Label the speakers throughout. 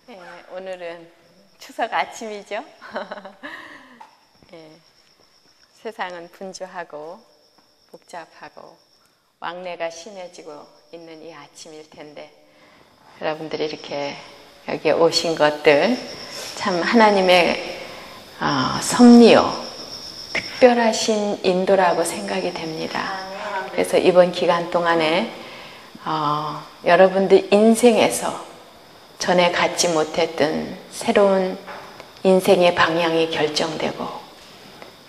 Speaker 1: 예, 오늘은 추석 아침이죠. 예, 세상은 분주하고 복잡하고 왕래가 심해지고 있는 이 아침일 텐데 여러분들이 이렇게 여기에 오신 것들 참 하나님의 섭리요, 특별하신 인도라고 생각이 됩니다. 그래서 이번 기간 동안에 여러분들 인생에서 전에 갖지 못했던 새로운 인생의 방향이 결정되고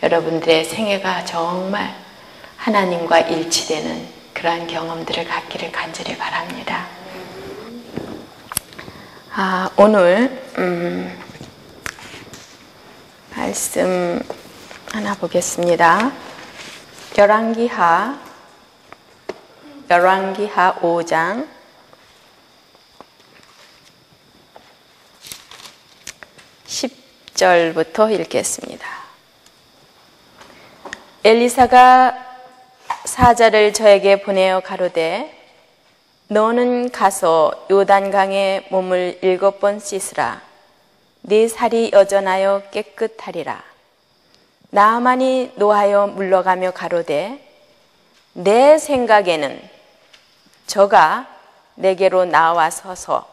Speaker 1: 여러분들의 생애가 정말 하나님과 일치되는 그러한 경험들을 갖기를 간절히 바랍니다. 오늘 말씀 하나 보겠습니다. 열왕기하 5장 10절부터 읽겠습니다. 엘리사가 사자를 저에게 보내어 가로되 너는 가서 요단강에 몸을 7번 씻으라. 네 살이 여전하여 깨끗하리라. 나아만이 노하여 물러가며 가로되 내 생각에는 저가 내게로 나와 서서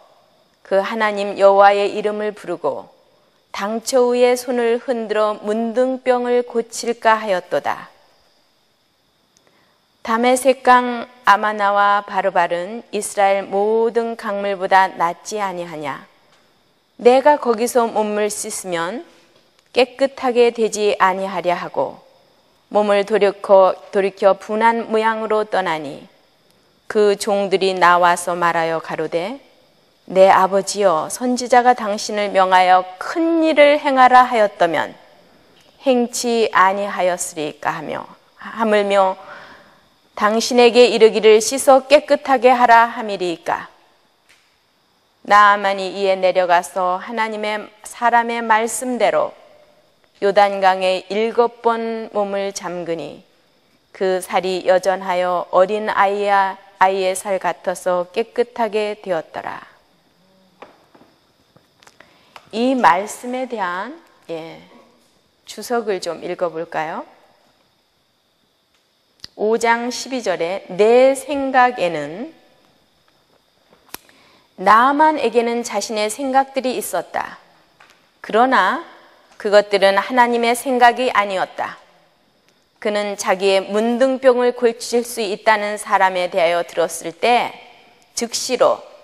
Speaker 1: 그 하나님 여호와의 이름을 부르고 당초 위에 손을 흔들어 문둥병을 고칠까 하였도다. 다메섹강 아마나와 바르발은 이스라엘 모든 강물보다 낫지 아니하냐. 내가 거기서 몸을 씻으면 깨끗하게 되지 아니하랴 하고 몸을 돌이켜 분한 모양으로 떠나니 그 종들이 나와서 말하여 가로되 내 아버지여 선지자가 당신을 명하여 큰 일을 행하라 하였다면 행치 아니하였으리까 하물며 당신에게 이르기를 씻어 깨끗하게 하라 함이리이까. 나아만이 이에 내려가서 하나님의 사람의 말씀대로 요단강에 7번 몸을 잠그니 그 살이 여전하여 어린 아이의 살 같아서 깨끗하게 되었더라. 이 말씀에 대한 주석을 좀 읽어볼까요? 5장 12절에 내 생각에는 나아만에게는 자신의 생각들이 있었다. 그러나 그것들은 하나님의 생각이 아니었다. 그는 자기의 문둥병을 고칠 수 있다는 사람에 대하여 들었을 때 즉시로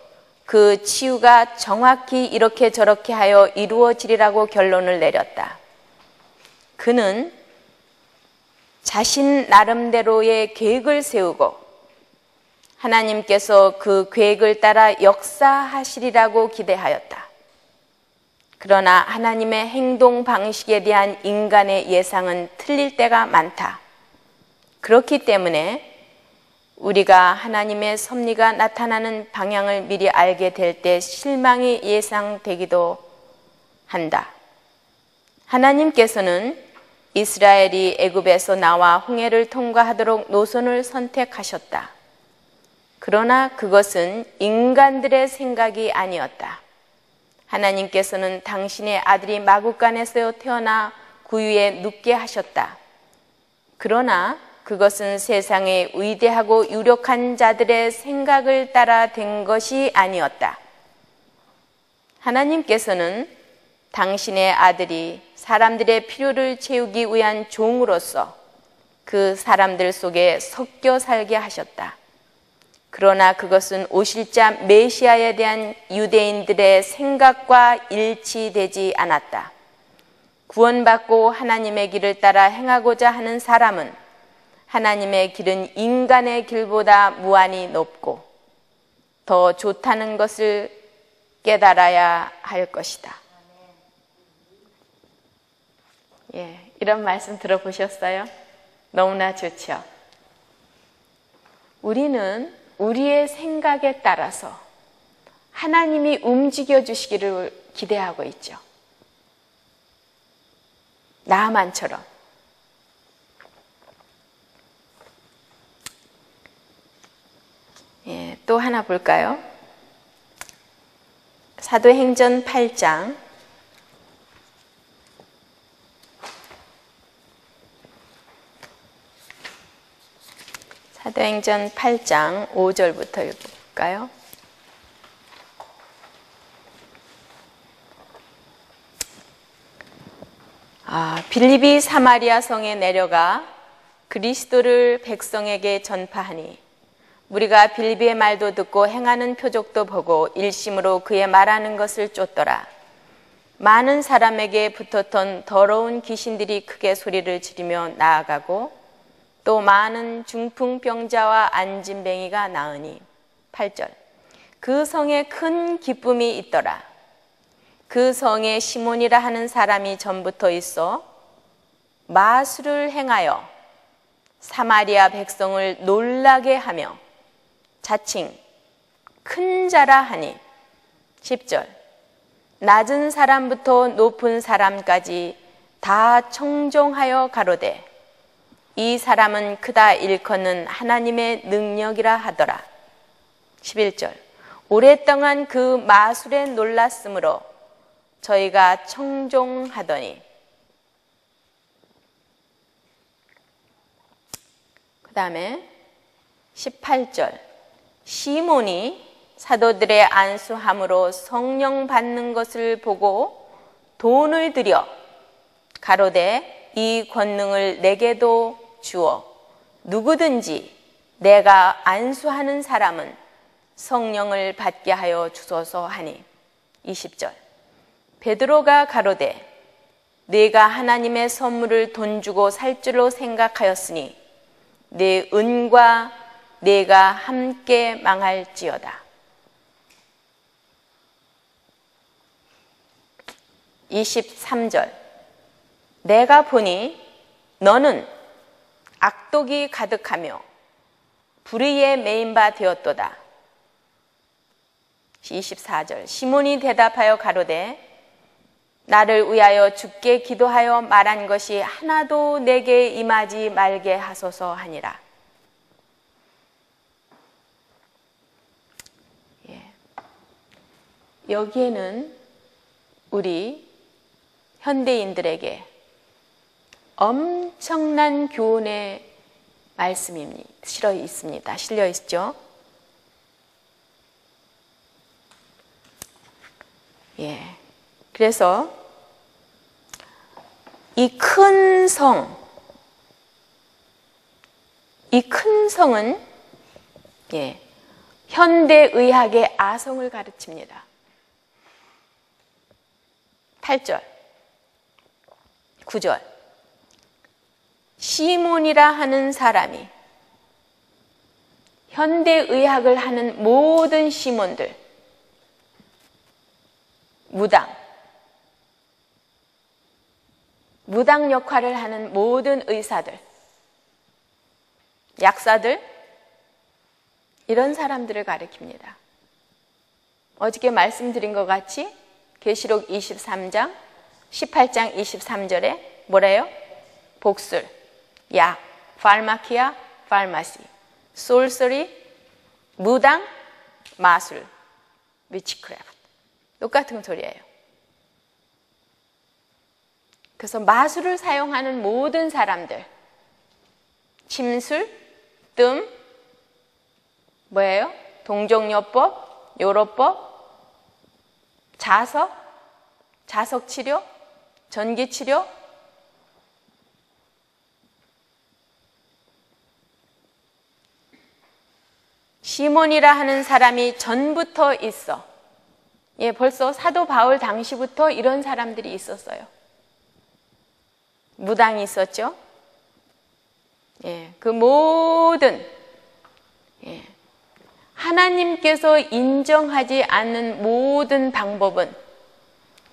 Speaker 1: 그 치유가 정확히 이렇게 저렇게 하여 이루어지리라고 결론을 내렸다. 그는 자신 나름대로의 계획을 세우고 하나님께서 그 계획을 따라 역사하시리라고 기대하였다. 그러나 하나님의 행동 방식에 대한 인간의 예상은 틀릴 때가 많다. 그렇기 때문에 우리가 하나님의 섭리가 나타나는 방향을 미리 알게 될 때 실망이 예상되기도 한다. 하나님께서는 이스라엘이 애굽에서 나와 홍해를 통과하도록 노선을 선택하셨다. 그러나 그것은 인간들의 생각이 아니었다. 하나님께서는 당신의 아들이 마구간에서 태어나 구유에 눕게 하셨다. 그러나 그것은 세상의 위대하고 유력한 자들의 생각을 따라 된 것이 아니었다. 하나님께서는 당신의 아들이 사람들의 필요를 채우기 위한 종으로서 그 사람들 속에 섞여 살게 하셨다. 그러나 그것은 오실 자 메시아에 대한 유대인들의 생각과 일치되지 않았다. 구원받고 하나님의 길을 따라 행하고자 하는 사람은 하나님의 길은 인간의 길보다 무한히 높고 더 좋다는 것을 깨달아야 할 것이다. 이런 말씀 들어보셨어요? 너무나 좋죠? 우리는 우리의 생각에 따라서 하나님이 움직여 주시기를 기대하고 있죠. 나아만처럼. 또 하나 볼까요? 사도행전 8장 사도행전 8장 5절부터 읽어볼까요? 빌립이 사마리아 성에 내려가 그리스도를 백성에게 전파하니 우리가 빌립의 말도 듣고 행하는 표적도 보고 일심으로 그의 말하는 것을 쫓더라. 많은 사람에게 붙었던 더러운 귀신들이 크게 소리를 지르며 나아가고 또 많은 중풍병자와 안진뱅이가 나으니 8절 그 성에 큰 기쁨이 있더라. 그 성에 시몬이라 하는 사람이 전부터 있어 마술을 행하여 사마리아 백성을 놀라게 하며 자칭 큰 자라 하니 10절 낮은 사람부터 높은 사람까지 다 청종하여 가로되 이 사람은 크다 일컫는 하나님의 능력이라 하더라. 11절 오랫동안 그 마술에 놀랐으므로 저희가 청종하더니 그 다음에 18절 시몬이 사도들의 안수함으로 성령 받는 것을 보고 돈을 들여 가로되 이 권능을 내게도 주어 누구든지 내가 안수하는 사람은 성령을 받게 하여 주소서 하니 20절 베드로가 가로되 네가 하나님의 선물을 돈 주고 살 줄로 생각하였으니 네 은과 네가 함께 망할지어다. 23절 내가 보니 너는 악독이 가득하며 불의에 매인 바 되었도다. 24절 시몬이 대답하여 가로되 나를 위하여 주께 기도하여 말한 것이 하나도 내게 임하지 말게 하소서 하니라. 여기에는 우리 현대인들에게 엄청난 교훈의 말씀이 실려 있습니다. 실려 있죠? 그래서 이 큰 성은 현대의학의 아성을 가르칩니다. 8절, 9절 시몬이라 하는 사람이 현대의학을 하는 모든 시몬들 무당 역할을 하는 모든 의사들, 약사들 이런 사람들을 가리킵니다. 어저께 말씀드린 것 같이 계시록 23장 18장 23절에 뭐래요? 복술, 약, 팔마키아, 팔마시, 솔서리, 무당, 마술, 위치크래프트 똑같은 소리예요. 그래서 마술을 사용하는 모든 사람들 침술, 뜸, 뭐예요? 동종요법, 요로법, 자석치료, 전기치료 시몬이라 하는 사람이 전부터 있어. 벌써 사도 바울 당시부터 이런 사람들이 있었어요. 무당이 있었죠. 그 모든 하나님께서 인정하지 않는 모든 방법은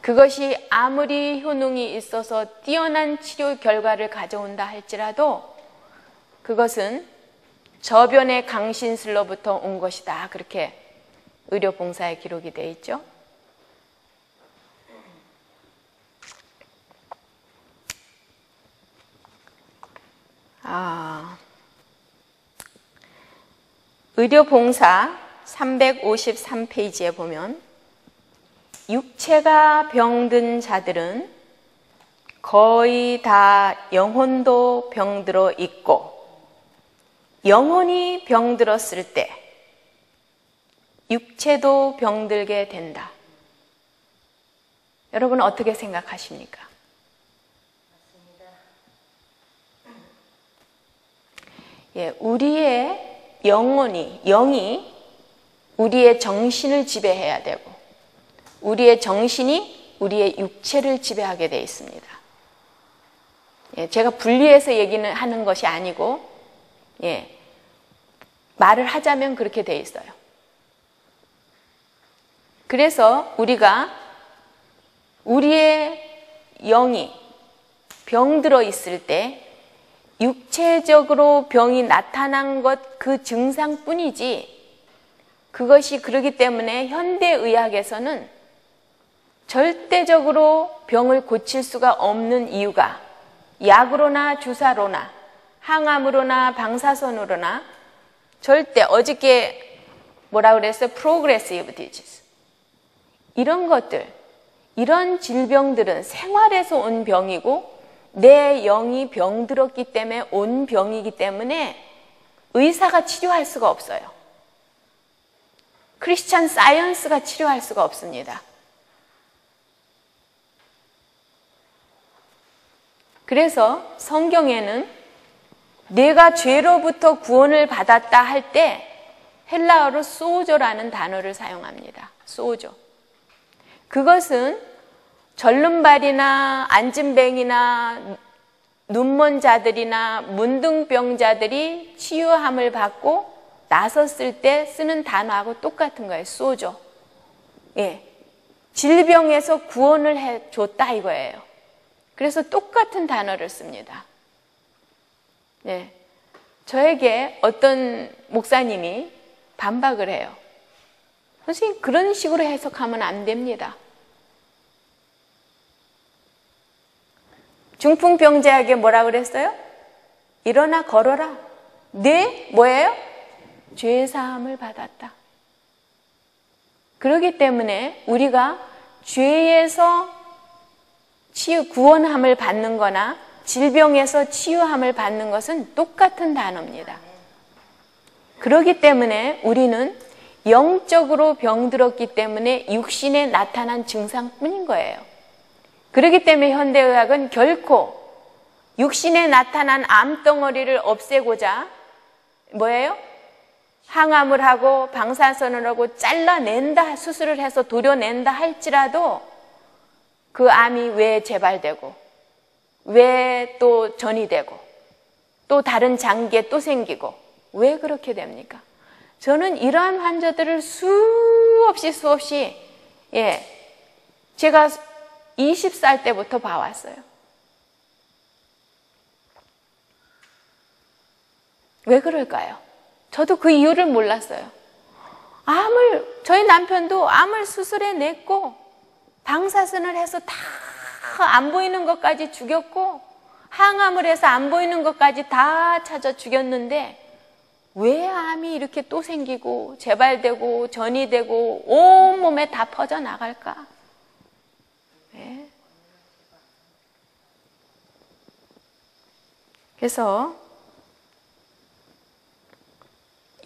Speaker 1: 그것이 아무리 효능이 있어서 뛰어난 치료 결과를 가져온다 할지라도 그것은 저변의 강신술로부터 온 것이다. 그렇게 의료봉사에 기록이 되어 있죠. 의료봉사 353페이지에 보면 육체가 병든 자들은 거의 다 영혼도 병들어 있고, 영혼이 병들었을 때 육체도 병들게 된다. 여러분 어떻게 생각하십니까? 예, 우리의 영이 우리의 정신을 지배해야 되고, 우리의 정신이 우리의 육체를 지배하게 되어 있습니다. 예, 제가 분리해서 얘기는 하는 것이 아니고, 예, 말을 하자면 그렇게 되어 있어요. 그래서 우리가 우리의 영이 병들어 있을 때 육체적으로 병이 나타난 것 그 증상뿐이지, 그것이 그러기 때문에 현대의학에서는 절대적으로 병을 고칠 수가 없는 이유가 약으로나 주사로나 항암으로나 방사선으로나 절대, 어저께 뭐라 그랬어요? 프로그레시브 디지즈. 이런 것들, 이런 질병들은 생활에서 온 병이고 내 영이 병들었기 때문에 온 병이기 때문에 의사가 치료할 수가 없어요. 크리스찬 사이언스가 치료할 수가 없습니다. 그래서 성경에는 내가 죄로부터 구원을 받았다 할 때 헬라어로 소조라는 단어를 사용합니다. 소조. 그것은 절름발이나 안진뱅이나 눈먼 자들이나 문둥병자들이 치유함을 받고 나섰을 때 쓰는 단어하고 똑같은 거예요. 소조. 예. 질병에서 구원을 해줬다 이거예요. 그래서 똑같은 단어를 씁니다. 예. 저에게 어떤 목사님이 반박을 해요. 선생님, 그런 식으로 해석하면 안 됩니다. 중풍병자에게 뭐라 그랬어요? 일어나 걸어라. 네? 뭐예요? 죄사함을 받았다. 그렇기 때문에 우리가 죄에서 구원함을 받는 거나 질병에서 치유함을 받는 것은 똑같은 단어입니다. 그렇기 때문에 우리는 영적으로 병들었기 때문에 육신에 나타난 증상뿐인 거예요. 그렇기 때문에 현대의학은 결코 육신에 나타난 암덩어리를 없애고자 뭐예요? 항암을 하고 방사선을 하고 잘라낸다, 수술을 해서 도려낸다 할지라도 그 암이 왜 재발되고 왜 또 전이 되고 또 다른 장기에 또 생기고 왜 그렇게 됩니까? 저는 이러한 환자들을 수없이 제가 20살 때부터 봐왔어요. 왜 그럴까요? 저도 그 이유를 몰랐어요. 저희 남편도 암을 수술해냈고 방사선을 해서 다 안 보이는 것까지 죽였고 항암을 해서 안 보이는 것까지 다 찾아 죽였는데 왜 암이 이렇게 또 생기고 재발되고 전이 되고 온몸에 다 퍼져나갈까? 네. 그래서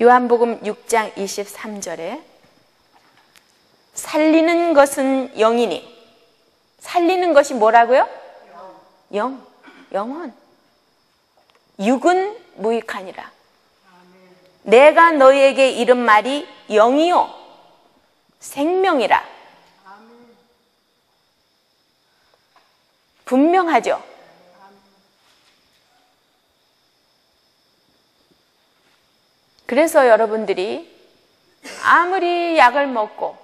Speaker 1: 요한복음 6장 23절에 살리는 것은 영이니, 살리는 것이 뭐라고요? 영혼. 육은 무익하니라. 내가 너희에게 이른 말이 영이요 생명이라. 분명하죠? 그래서 여러분들이 아무리 약을 먹고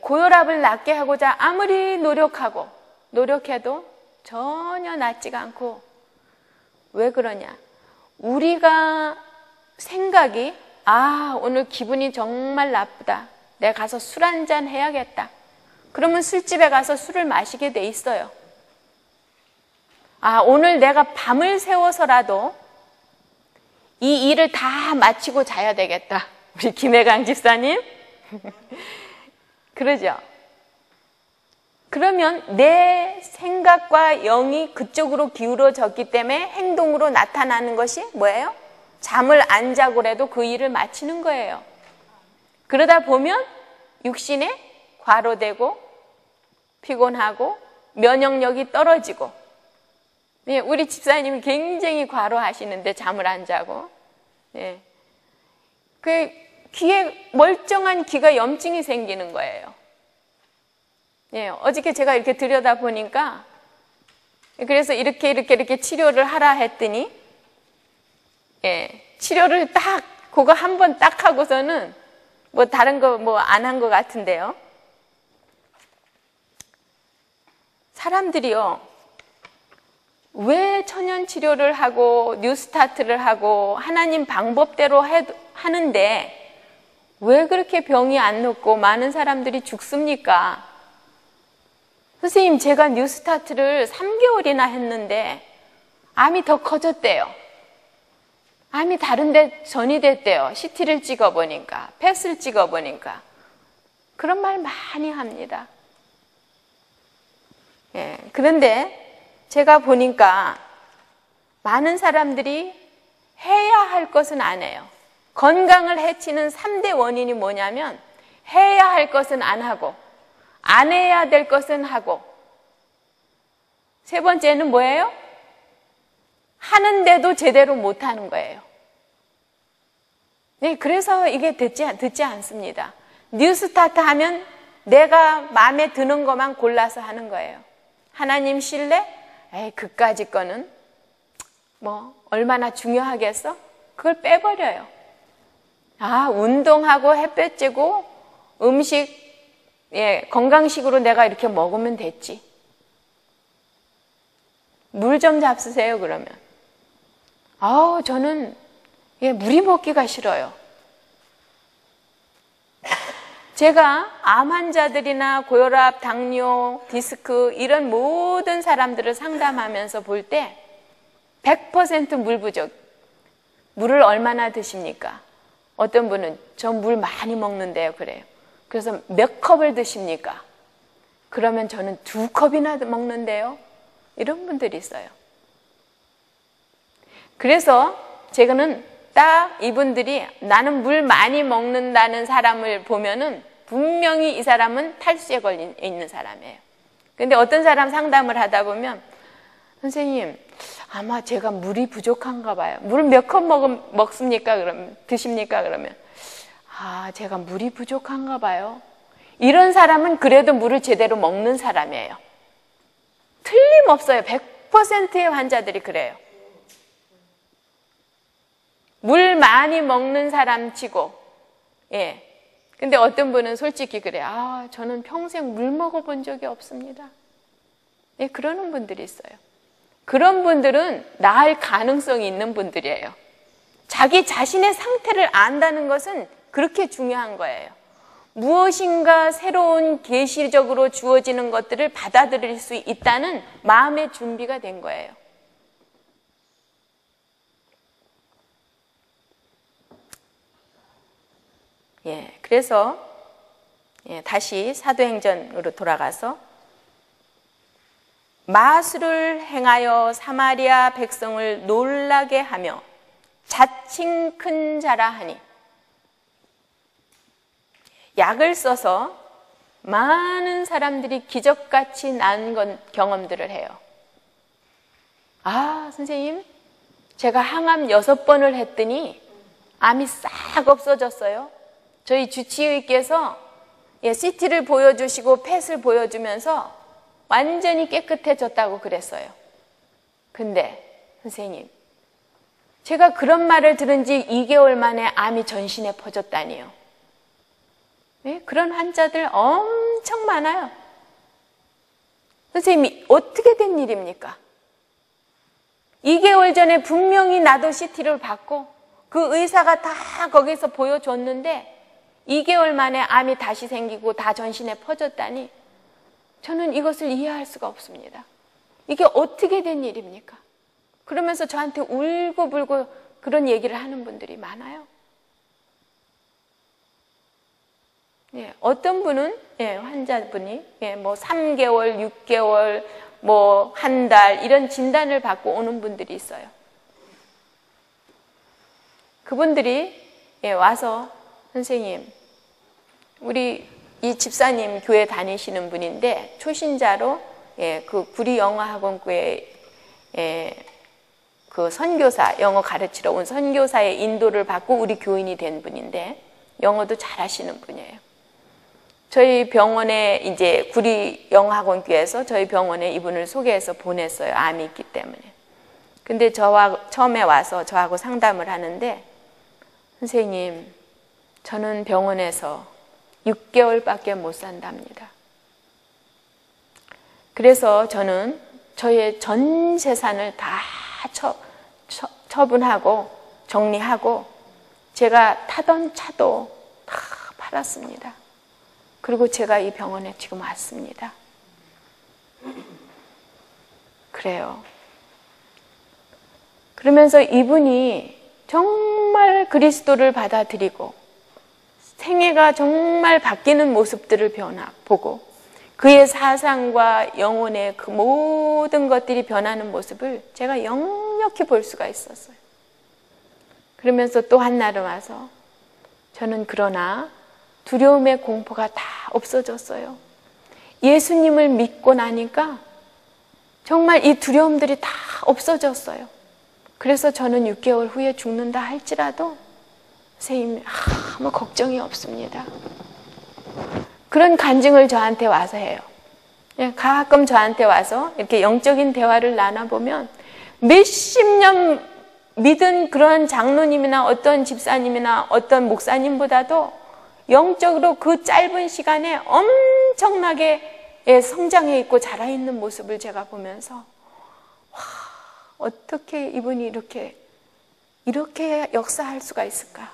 Speaker 1: 고혈압을 낫게 하고자 아무리 노력해도 전혀 낫지가 않고, 왜 그러냐? 우리가 생각이 오늘 기분이 정말 나쁘다. 내가 가서 술 한잔 해야겠다. 그러면 술집에 가서 술을 마시게 돼 있어요. 오늘 내가 밤을 새워서라도 이 일을 다 마치고 자야 되겠다. 우리 김혜강 집사님? 그러죠? 그러면 내 생각과 영이 그쪽으로 기울어졌기 때문에 행동으로 나타나는 것이 뭐예요? 잠을 안 자고라도 그 일을 마치는 거예요. 그러다 보면 육신에 과로되고 피곤하고 면역력이 떨어지고, 우리 집사님이 굉장히 과로하시는데 잠을 안 자고, 그 귀에 멀쩡한 귀가 염증이 생기는 거예요. 어저께 제가 이렇게 들여다보니까, 그래서 이렇게 치료를 하라 했더니, 치료를 딱, 그거 한 번 딱 하고서는 뭐 다른 거 뭐 안 한 것 같은데요. 사람들이요, 왜 천연 치료를 하고 뉴스타트를 하고 하나님 방법대로 하는데 왜 그렇게 병이 안 낫고 많은 사람들이 죽습니까? 선생님, 제가 뉴스타트를 3개월이나 했는데 암이 더 커졌대요. 암이 다른 데 전이됐대요. CT를 찍어보니까, 펫을 찍어보니까. 그런 말 많이 합니다. 그런데 제가 보니까 많은 사람들이 해야 할 것은 안 해요. 건강을 해치는 3대 원인이 뭐냐면, 해야 할 것은 안 하고, 안 해야 될 것은 하고, 세 번째는 뭐예요? 하는데도 제대로 못하는 거예요. 그래서 이게 듣지 않습니다. 뉴스타트 하면 내가 마음에 드는 것만 골라서 하는 거예요. 하나님 신뢰? 그까짓 거는 뭐 얼마나 중요하겠어? 그걸 빼버려요. 운동하고 햇볕 쬐고 음식, 건강식으로 내가 이렇게 먹으면 됐지. 물 좀 잡수세요, 그러면. 저는 물이 먹기가 싫어요. 제가 암 환자들이나 고혈압, 당뇨, 디스크 이런 모든 사람들을 상담하면서 볼 때 100% 물 부족. 물을 얼마나 드십니까? 어떤 분은 저 물 많이 먹는데요, 그래요. 그래서 몇 컵을 드십니까? 그러면 저는 2컵이나 먹는데요. 이런 분들이 있어요. 그래서 제가는 딱 이분들이, 나는 물 많이 먹는다는 사람을 보면은 분명히 이 사람은 탈수에 걸려 있는 사람이에요. 근데 어떤 사람 상담을 하다 보면, 선생님, 아마 제가 물이 부족한가 봐요. 물 몇 컵 먹습니까? 그러면, 드십니까? 그러면, 제가 물이 부족한가 봐요. 이런 사람은 그래도 물을 제대로 먹는 사람이에요. 틀림없어요. 100%의 환자들이 그래요. 물 많이 먹는 사람 치고, 근데 어떤 분은 솔직히 그래요. 저는 평생 물 먹어본 적이 없습니다. 그러는 분들이 있어요. 그런 분들은 나을 가능성이 있는 분들이에요. 자기 자신의 상태를 안다는 것은 그렇게 중요한 거예요. 무엇인가 새로운 계시적으로 주어지는 것들을 받아들일 수 있다는 마음의 준비가 된 거예요. 그래서 다시 사도행전으로 돌아가서, 마술을 행하여 사마리아 백성을 놀라게 하며 자칭 큰 자라 하니, 약을 써서 많은 사람들이 기적같이 난 경험들을 해요. 선생님, 제가 항암 6번을 했더니 암이 싹 없어졌어요. 저희 주치의께서 CT를 보여주시고 펫을 보여주면서 완전히 깨끗해졌다고 그랬어요. 근데 선생님, 제가 그런 말을 들은 지 2개월 만에 암이 전신에 퍼졌다니요. 그런 환자들 엄청 많아요. 선생님이 어떻게 된 일입니까? 2개월 전에 분명히 나도 CT를 받고 그 의사가 다 거기서 보여줬는데 2개월 만에 암이 다시 생기고 다 전신에 퍼졌다니, 저는 이것을 이해할 수가 없습니다. 이게 어떻게 된 일입니까? 그러면서 저한테 울고불고 그런 얘기를 하는 분들이 많아요. 예, 어떤 분은 환자분이 뭐 3개월, 6개월, 뭐 한 달 이런 진단을 받고 오는 분들이 있어요. 그분들이 와서 선생님, 우리 이 집사님 교회 다니시는 분인데 초신자로 그 구리영어학원교회 그 선교사, 영어 가르치러 온 선교사의 인도를 받고 우리 교인이 된 분인데 영어도 잘하시는 분이에요. 저희 병원에 이제 구리영어학원교회에서 저희 병원에 이분을 소개해서 보냈어요. 암이 있기 때문에. 근데 저와 처음에 와서 저하고 상담을 하는데 선생님, 저는 병원에서 6개월밖에 못 산답니다. 그래서 저는 저의 전 재산을 다 처분하고 정리하고 제가 타던 차도 다 팔았습니다. 그리고 제가 이 병원에 지금 왔습니다. 그래요. 그러면서 이분이 정말 그리스도를 받아들이고 생애가 정말 바뀌는 모습들을 보고 그의 사상과 영혼의 그 모든 것들이 변하는 모습을 제가 역력히 볼 수가 있었어요. 그러면서 또 한날은 와서 저는 그러나 두려움의 공포가 다 없어졌어요. 예수님을 믿고 나니까 정말 이 두려움들이 다 없어졌어요. 그래서 저는 6개월 후에 죽는다 할지라도 선생님 아무 걱정이 없습니다. 그런 간증을 저한테 와서 해요. 가끔 저한테 와서 이렇게 영적인 대화를 나눠보면 몇십 년 믿은 그런 장로님이나 어떤 집사님이나 어떤 목사님보다도 영적으로 그 짧은 시간에 엄청나게 성장해 있고 자라있는 모습을 제가 보면서 와, 어떻게 이분이 이렇게 역사할 수가 있을까?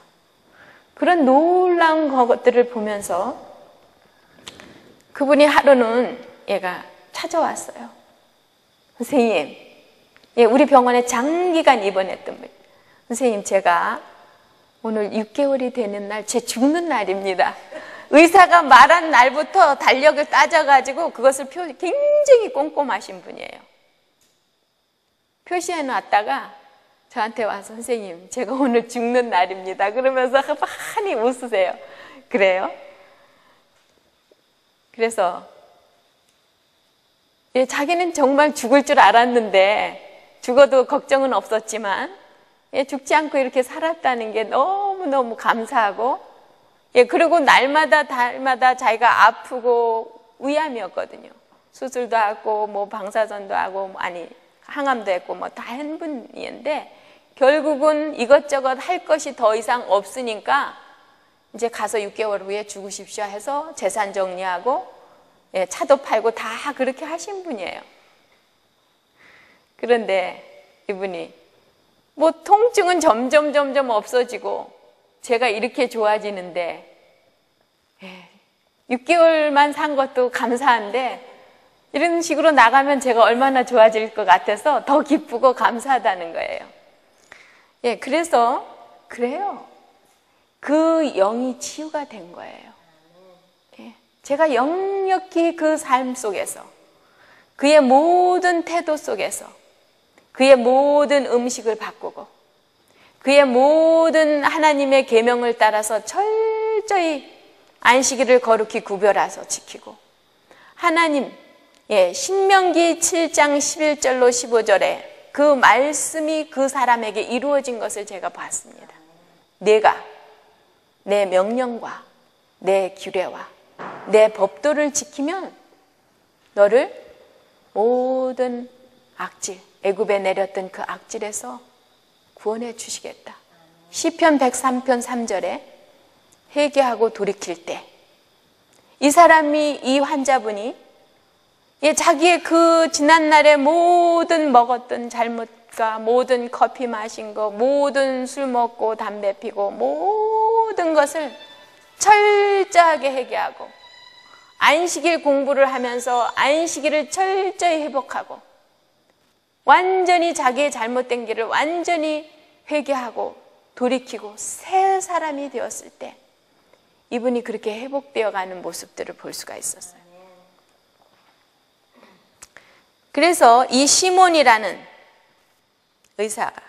Speaker 1: 그런 놀라운 것들을 보면서 그분이 하루는 얘가 찾아왔어요. 선생님, 우리 병원에 장기간 입원했던 분. 선생님, 제가 오늘 6개월이 되는 날 제 죽는 날입니다. 의사가 말한 날부터 달력을 따져가지고 그것을 굉장히 꼼꼼하신 분이에요. 표시해 놨다가 저한테 와서 선생님, 제가 오늘 죽는 날입니다. 그러면서 많이 웃으세요. 그래요? 그래서 자기는 정말 죽을 줄 알았는데 죽어도 걱정은 없었지만 죽지 않고 이렇게 살았다는 게 너무너무 감사하고 그리고 날마다 달마다 자기가 아프고 위암이었거든요. 수술도 하고 뭐 방사선도 하고 항암도 했고 뭐 다 한 분인데 결국은 이것저것 할 것이 더 이상 없으니까 이제 가서 6개월 후에 죽으십시오 해서 재산 정리하고 차도 팔고 다 그렇게 하신 분이에요. 그런데 이분이 뭐 통증은 점점 없어지고 제가 이렇게 좋아지는데 6개월만 산 것도 감사한데 이런 식으로 나가면 제가 얼마나 좋아질 것 같아서 더 기쁘고 감사하다는 거예요. 그래서 그래요. 그 영이 치유가 된 거예요. 제가 역력히 그 삶 속에서 그의 모든 태도 속에서 그의 모든 음식을 바꾸고 그의 모든 하나님의 계명을 따라서 철저히 안식일을 거룩히 구별해서 지키고 하나님 신명기 7장 11절로 15절에 그 말씀이 그 사람에게 이루어진 것을 제가 봤습니다. 내가 내 명령과 내 규례와 내 법도를 지키면 너를 모든 악질, 애굽에 내렸던 그 악질에서 구원해 주시겠다. 시편 103편 3절에 회개하고 돌이킬 때 이 사람이 이 환자분이 자기의 그 지난날의 모든 먹었던 잘못과 모든 커피 마신 거, 모든 술 먹고 담배 피고 모든 것을 철저하게 회개하고 안식일 공부를 하면서 안식일을 철저히 회복하고 완전히 자기의 잘못된 길을 완전히 회개하고 돌이키고 새 사람이 되었을 때 이분이 그렇게 회복되어 가는 모습들을 볼 수가 있었어요. 그래서 이 시몬이라는 의사가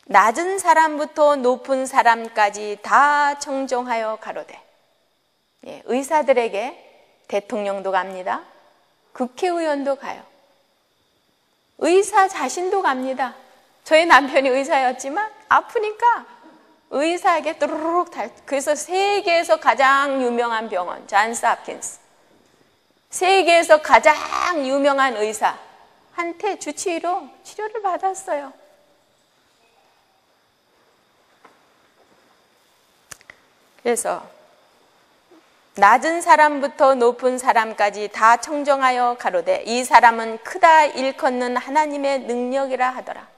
Speaker 1: 낮은 사람부터 높은 사람까지 다 청정하여 가로되, 의사들에게 대통령도 갑니다. 국회의원도 가요. 의사 자신도 갑니다. 저희 남편이 의사였지만 아프니까 의사에게 또르륵 그래서 세계에서 가장 유명한 병원 존스 홉킨스, 세계에서 가장 유명한 의사한테 주치의로 치료를 받았어요. 그래서 낮은 사람부터 높은 사람까지 다 청정하여 가로되 이 사람은 크다 일컫는 하나님의 능력이라 하더라.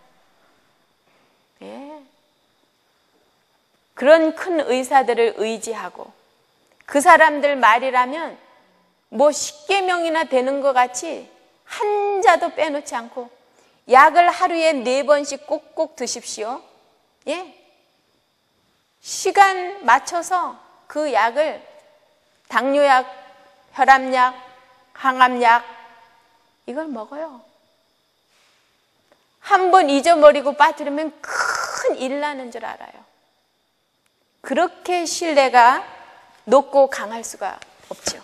Speaker 1: 그런 큰 의사들을 의지하고 그 사람들 말이라면 뭐 10계명이나 되는 것 같이 한 자도 빼놓지 않고 약을 하루에 4번씩 꼭꼭 드십시오. 시간 맞춰서 그 약을 당뇨약, 혈압약, 항암약 이걸 먹어요. 한 번 잊어버리고 빠뜨리면 큰일 나는 줄 알아요. 그렇게 신뢰가 높고 강할 수가 없죠.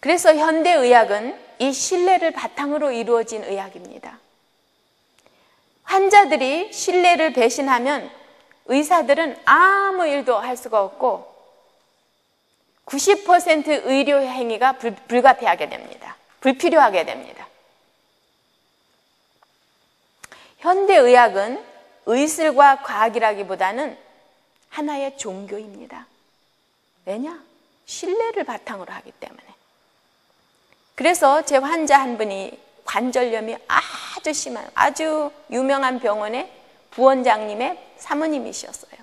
Speaker 1: 그래서 현대의학은 이 신뢰를 바탕으로 이루어진 의학입니다. 환자들이 신뢰를 배신하면 의사들은 아무 일도 할 수가 없고 90% 의료 행위가 불가피하게 됩니다. 불필요하게 됩니다. 현대의학은 의술과 과학이라기보다는 하나의 종교입니다. 왜냐? 신뢰를 바탕으로 하기 때문에. 그래서 제 환자 한 분이 관절염이 아주 심한, 아주 유명한 병원의 부원장님의 사모님이셨어요.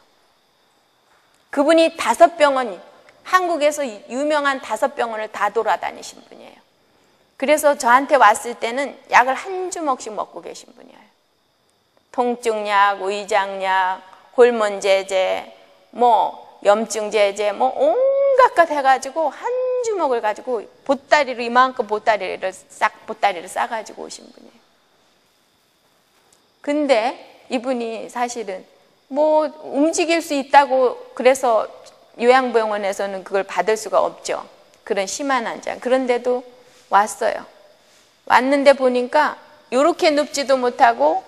Speaker 1: 그분이 5병원, 한국에서 유명한 5병원을 다 돌아다니신 분이에요. 그래서 저한테 왔을 때는 약을 한 주먹씩 먹고 계신 분이에요. 통증약, 위장약, 호르몬 제제, 염증 제제, 온갖 것 해가지고 한 주먹을 가지고 보따리로 이만큼 보따리를 싸가지고 오신 분이에요. 근데 이분이 사실은 움직일 수 있다고 그래서 요양병원에서는 그걸 받을 수가 없죠. 그런 심한 환자. 그런데도 왔어요. 왔는데 보니까 이렇게 눕지도 못하고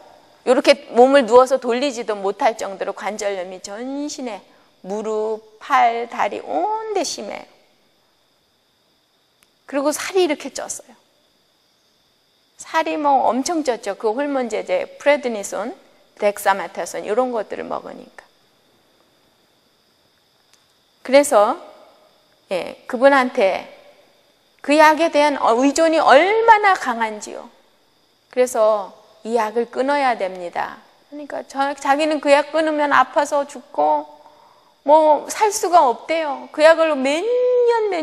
Speaker 1: 이렇게 몸을 누워서 돌리지도 못할 정도로 관절염이 전신에 무릎, 팔, 다리 온데 심해요. 그리고 살이 이렇게 쪘어요. 살이 엄청 쪘죠. 그 호르몬 제제, 프레드니손, 덱사메타손 이런 것들을 먹으니까. 그래서 그분한테 그 약에 대한 의존이 얼마나 강한지요. 그래서 이 약을 끊어야 됩니다. 그러니까 자기는 그 약 끊으면 아파서 죽고 살 수가 없대요. 그 약을 몇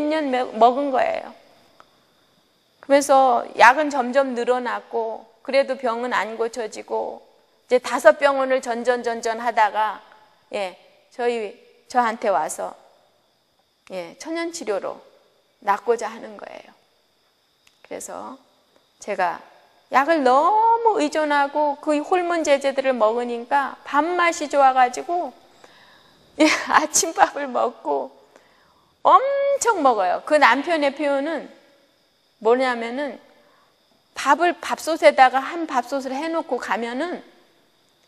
Speaker 1: 년 먹은 거예요. 그래서 약은 점점 늘어났고 그래도 병은 안 고쳐지고 이제 5병원을 전전 하다가 저한테 와서 천연치료로 낫고자 하는 거예요. 그래서 제가 약을 너무 의존하고 그 호르몬 제제들을 먹으니까 밥맛이 좋아가지고 아침밥을 먹고 엄청 먹어요. 그 남편의 표현은 뭐냐면은 밥솥에다가 한 밥솥을 해놓고 가면은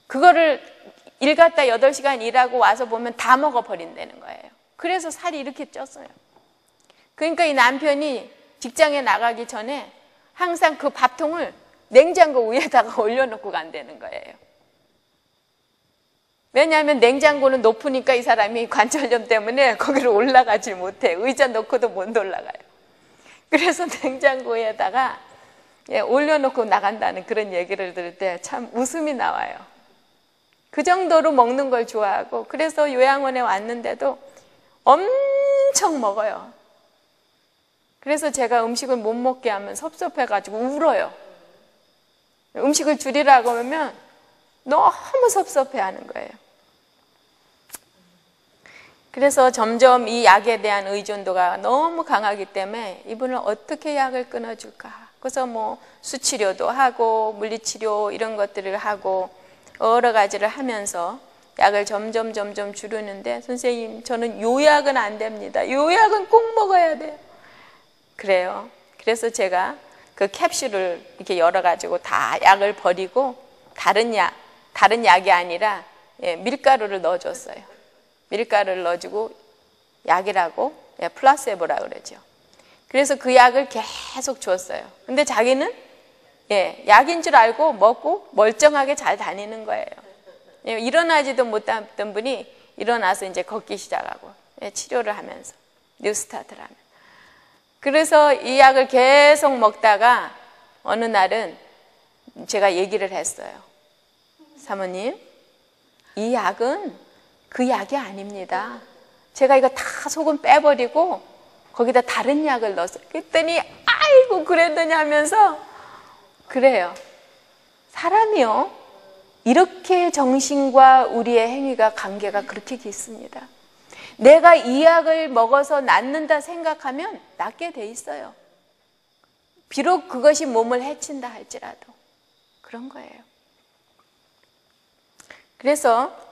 Speaker 1: 그거를 일 갔다 8시간 일하고 와서 보면 다 먹어버린다는 거예요. 그래서 살이 이렇게 쪘어요. 그러니까 이 남편이 직장에 나가기 전에 항상 그 밥통을 냉장고 위에다가 올려놓고 간다는 거예요. 왜냐하면 냉장고는 높으니까 이 사람이 관절염 때문에 거기를 올라가지 못해. 의자 놓고도 못 올라가요. 그래서 냉장고에다가 올려놓고 나간다는 그런 얘기를 들을 때 참 웃음이 나와요. 그 정도로 먹는 걸 좋아하고 그래서 요양원에 왔는데도 엄청 먹어요. 그래서 제가 음식을 못 먹게 하면 섭섭해가지고 울어요. 음식을 줄이라고 하면 너무 섭섭해하는 거예요. 그래서 점점 이 약에 대한 의존도가 너무 강하기 때문에 이분을 어떻게 약을 끊어줄까. 그래서 뭐 수치료도 하고 물리치료 이런 것들을 하고 여러 가지를 하면서 약을 점점 줄이는데, 선생님 저는 요 약은 안 됩니다. 요 약은 꼭 먹어야 돼요. 그래요. 그래서 제가 그 캡슐을 이렇게 열어가지고 다 약을 버리고 다른 약이 아니라 밀가루를 넣어줬어요. 밀가루를 넣어주고 약이라고 플라세보라고 그러죠. 그래서 그 약을 계속 줬어요. 근데 자기는 약인 줄 알고 먹고 멀쩡하게 잘 다니는 거예요. 일어나지도 못했던 분이 일어나서 이제 걷기 시작하고 치료를 하면서 뉴스타트를 하면서. 그래서 이 약을 계속 먹다가 어느 날은 제가 얘기를 했어요. 사모님, 이 약은 그 약이 아닙니다. 제가 이거 다 소금 빼버리고 거기다 다른 약을 넣었어요. 그랬더니 아이고 그랬더니 하면서, 그래요. 사람이요, 이렇게 정신과 우리의 행위가 관계가 그렇게 깊습니다. 내가 이 약을 먹어서 낫는다 생각하면 낫게 돼 있어요. 비록 그것이 몸을 해친다 할지라도. 그런 거예요. 그래서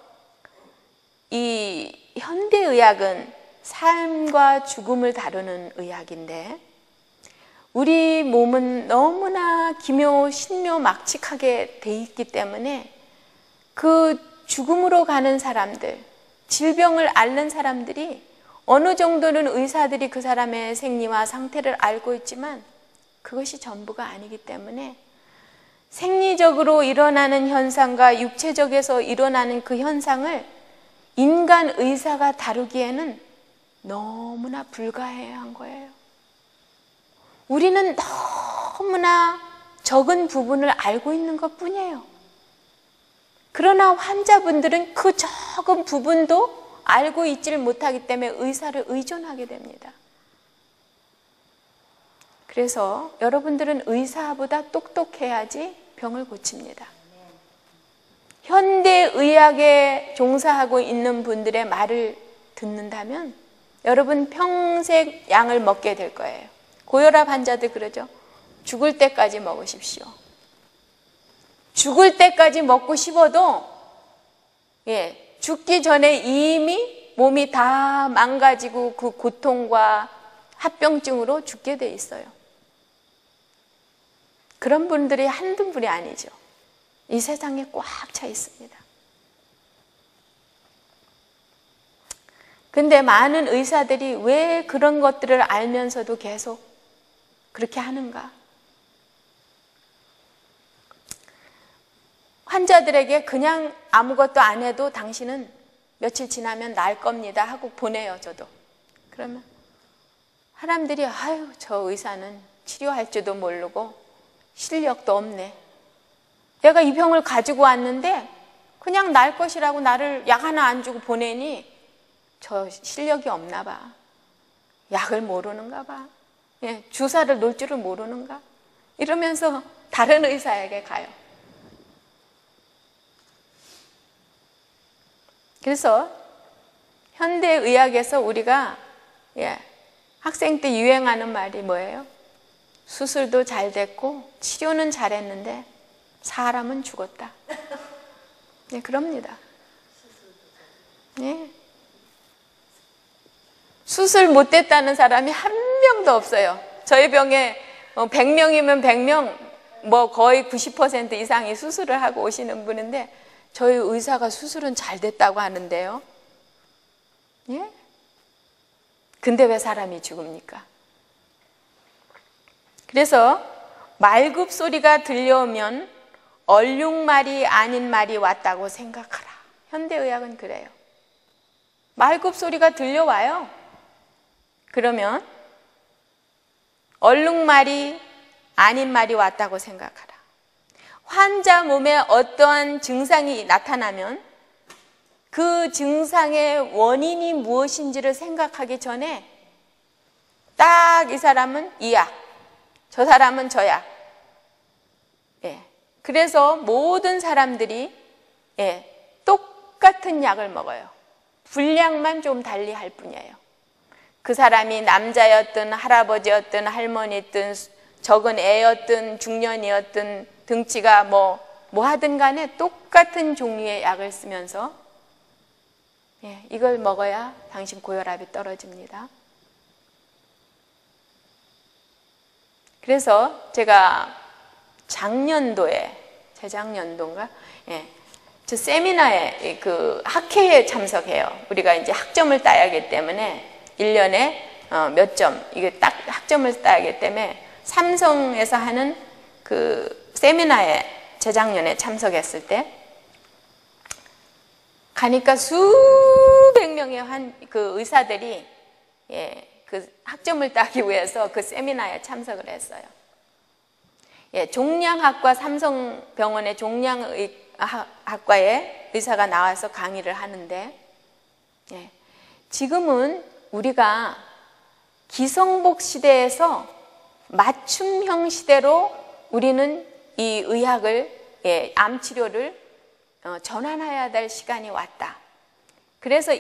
Speaker 1: 이 현대의학은 삶과 죽음을 다루는 의학인데, 우리 몸은 너무나 기묘, 신묘, 막측하게 돼 있기 때문에 그 죽음으로 가는 사람들, 질병을 앓는 사람들이 어느 정도는 의사들이 그 사람의 생리와 상태를 알고 있지만 그것이 전부가 아니기 때문에 생리적으로 일어나는 현상과 육체적에서 일어나는 그 현상을 인간 의사가 다루기에는 너무나 불가해한 거예요. 우리는 너무나 적은 부분을 알고 있는 것 뿐이에요. 그러나 환자분들은 그 적은 부분도 알고 있지를 못하기 때문에 의사를 의존하게 됩니다. 그래서 여러분들은 의사보다 똑똑해야지 병을 고칩니다. 현대의학에 종사하고 있는 분들의 말을 듣는다면 여러분 평생 약을 먹게 될 거예요. 고혈압 환자들 그러죠. 죽을 때까지 먹으십시오. 죽을 때까지 먹고 싶어도 죽기 전에 이미 몸이 다 망가지고 그 고통과 합병증으로 죽게 돼 있어요. 그런 분들이 한두 분이 아니죠. 이 세상에 꽉 차 있습니다. 근데 많은 의사들이 왜 그런 것들을 알면서도 계속 그렇게 하는가? 환자들에게 그냥 아무것도 안 해도 당신은 며칠 지나면 나을 겁니다 하고 보내요, 저도. 그러면 사람들이 아유, 저 의사는 치료할 줄도 모르고 실력도 없네. 내가 이 병을 가지고 왔는데 그냥 날 것이라고 나를 약 하나 안 주고 보내니 저 실력이 없나 봐. 약을 모르는가 봐. 주사를 놓을 줄을 모르는가? 이러면서 다른 의사에게 가요. 그래서 현대의학에서 우리가 학생 때 유행하는 말이 뭐예요? 수술도 잘 됐고 치료는 잘했는데 사람은 죽었다. 그럽니다. 수술 못됐다는 사람이 한 명도 없어요. 저희 병에 100명이면 100명, 뭐 거의 90% 이상이 수술을 하고 오시는 분인데 저희 의사가 수술은 잘 됐다고 하는데요. 근데 왜 사람이 죽습니까? 그래서 말굽 소리가 들려오면 얼룩말이 아닌 말이 왔다고 생각하라. 현대의학은 그래요. 말굽 소리가 들려와요. 그러면 얼룩말이 아닌 말이 왔다고 생각하라. 환자 몸에 어떠한 증상이 나타나면 그 증상의 원인이 무엇인지를 생각하기 전에 딱 이 사람은 이 약, 저 사람은 저 약. 그래서 모든 사람들이 똑같은 약을 먹어요. 분량만 좀 달리할 뿐이에요. 그 사람이 남자였든 할아버지였든 할머니였든 적은 애였든 중년이었든 등치가 뭐 하든 간에 똑같은 종류의 약을 쓰면서 이걸 먹어야 당신 고혈압이 떨어집니다. 그래서 제가 재작년도인가? 저 세미나에 그 학회에 참석해요. 우리가 이제 학점을 따야 하기 때문에 1년에 몇 점, 이게 딱 학점을 따야 하기 때문에 삼성에서 하는 그 세미나에 재작년에 참석했을 때 가니까 수백 명의 그 의사들이 그 학점을 따기 위해서 그 세미나에 참석을 했어요. 종양학과 삼성병원의 종양학과에 의사가 나와서 강의를 하는데 지금은 우리가 기성복 시대에서 맞춤형 시대로 우리는 이 의학을, 암치료를 전환해야 될 시간이 왔다. 그래서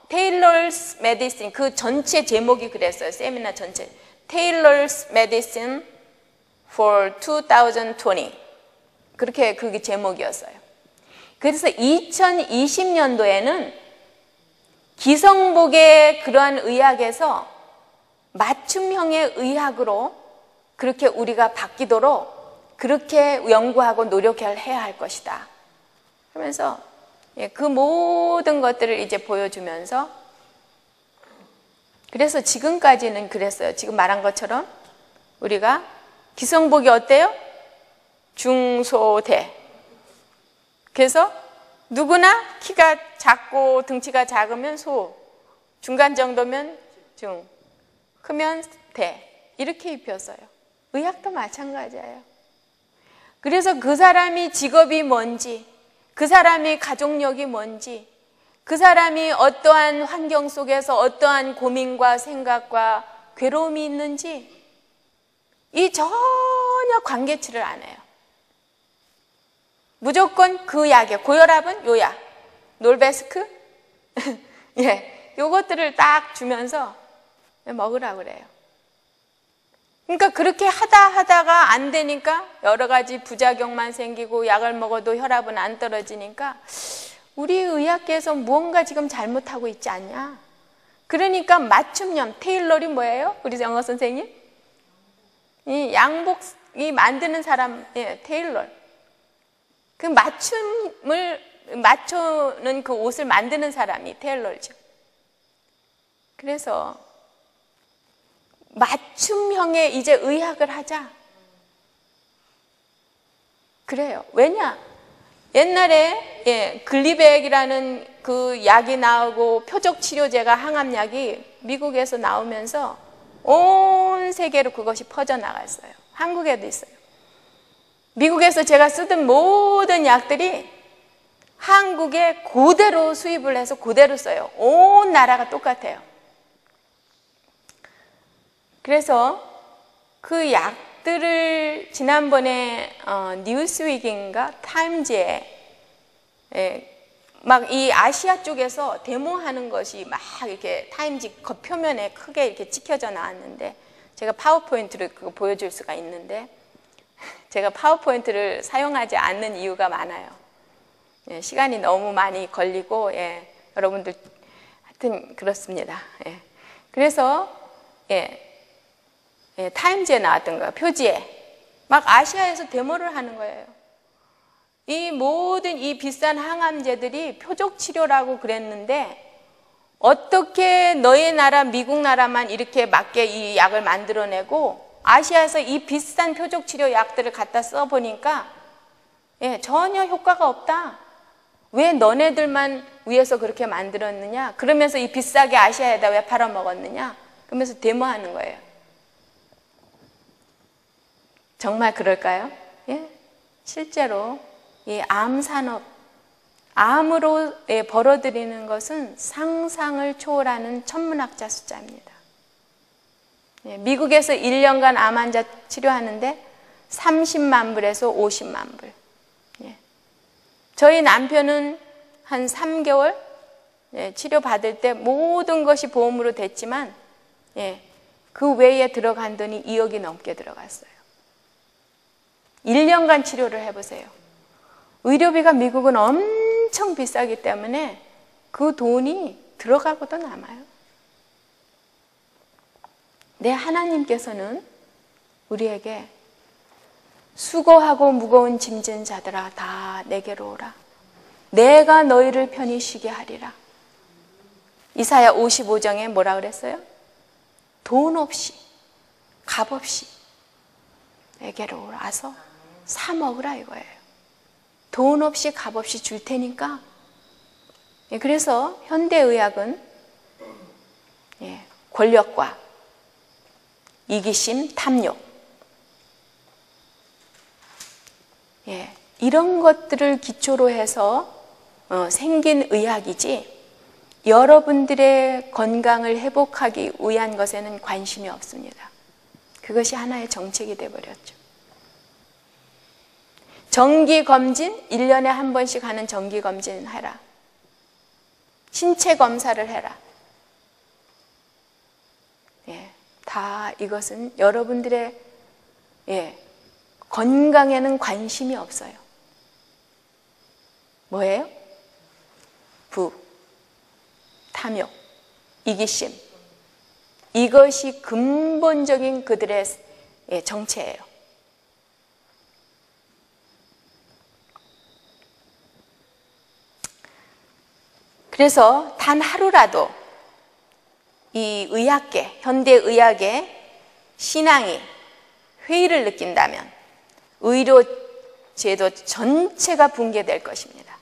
Speaker 1: 테일러스 메디신, 그 전체 제목이 그랬어요. 세미나 전체. Taylor's Medicine for 2020. 그렇게 그게 제목이었어요. 그래서 2020년도에는 기성복의 그러한 의학에서 맞춤형의 의학으로 그렇게 우리가 바뀌도록 그렇게 연구하고 노력을 해야 할 것이다. 그러면서 그 모든 것들을 이제 보여주면서, 그래서 지금까지는 그랬어요. 지금 말한 것처럼 우리가 기성복이 어때요? 중소대. 그래서 누구나 키가 작고 등치가 작으면 소, 중간 정도면 중, 크면 대, 이렇게 입혔어요. 의학도 마찬가지예요. 그래서 그 사람이 직업이 뭔지, 그 사람이 가족력이 뭔지, 그 사람이 어떠한 환경 속에서 어떠한 고민과 생각과 괴로움이 있는지 이 전혀 관계치를 안 해요. 무조건 그 약에, 고혈압은 요 약, 놀베스크 요것들을 딱 주면서 먹으라고 그래요. 그러니까 그렇게 하다가 안 되니까 여러 가지 부작용만 생기고 약을 먹어도 혈압은 안 떨어지니까 우리 의학계에서 무언가 지금 잘못하고 있지 않냐. 그러니까 맞춤형, 테일러이 뭐예요? 우리 영어 선생님? 이 양복이 만드는 사람, 테일러. 그 맞추는 그 옷을 만드는 사람이 테일러죠. 그래서 맞춤형의 이제 의학을 하자. 그래요. 왜냐? 옛날에 글리백이라는 그 약이 나오고 표적치료제가 항암약이 미국에서 나오면서 온 세계로 그것이 퍼져나갔어요. 한국에도 있어요. 미국에서 제가 쓰던 모든 약들이 한국에 그대로 수입을 해서 그대로 써요. 온 나라가 똑같아요. 그래서 그 약들을 지난번에 뉴스위크인가 타임즈에 막 이 아시아 쪽에서 데모하는 것이 막 이렇게 타임즈 겉표면에 크게 이렇게 찍혀져 나왔는데, 제가 파워포인트를 그거 보여줄 수가 있는데 제가 파워포인트를 사용하지 않는 이유가 많아요. 시간이 너무 많이 걸리고 여러분들 하여튼 그렇습니다. 그래서 타임즈에 나왔던 거예요. 표지에 막 아시아에서 데모를 하는 거예요. 이 모든 이 비싼 항암제들이 표적치료라고 그랬는데 어떻게 너희 나라 미국 나라만 이렇게 맞게 이 약을 만들어내고 아시아에서 이 비싼 표적치료 약들을 갖다 써보니까 전혀 효과가 없다. 왜 너네들만 위해서 그렇게 만들었느냐? 그러면서 이 비싸게 아시아에다 왜 팔아먹었느냐? 그러면서 데모하는 거예요. 정말 그럴까요? 실제로 이 암산업, 암으로 벌어들이는 것은 상상을 초월하는 천문학자 숫자입니다. 미국에서 1년간 암 환자 치료하는데 30만 불에서 50만 불. 저희 남편은 한 3개월 치료받을 때 모든 것이 보험으로 됐지만 그 외에 들어간 돈이 2억이 넘게 들어갔어요. 1년간 치료를 해보세요. 의료비가 미국은 엄청 비싸기 때문에 그 돈이 들어가고도 남아요. 내 하나님께서는 우리에게 수고하고 무거운 짐진 자들아 다 내게로 오라. 내가 너희를 편히 쉬게 하리라. 이사야 55장에 뭐라 그랬어요? 돈 없이 값 없이 내게로 와서 사 먹으라 이거예요. 돈 없이 값 없이 줄 테니까. 그래서 현대의학은 권력과 이기심, 탐욕 이런 것들을 기초로 해서 생긴 의학이지 여러분들의 건강을 회복하기 위한 것에는 관심이 없습니다. 그것이 하나의 정책이 되어버렸죠. 정기검진, 1년에 한 번씩 하는 정기검진 해라. 신체 검사를 해라. 다 이것은 여러분들의 건강에는 관심이 없어요. 뭐예요? 부, 탐욕, 이기심. 이것이 근본적인 그들의 정체예요. 그래서 단 하루라도 이 의학계, 현대의학의 신앙이 회의를 느낀다면 의료제도 전체가 붕괴될 것입니다.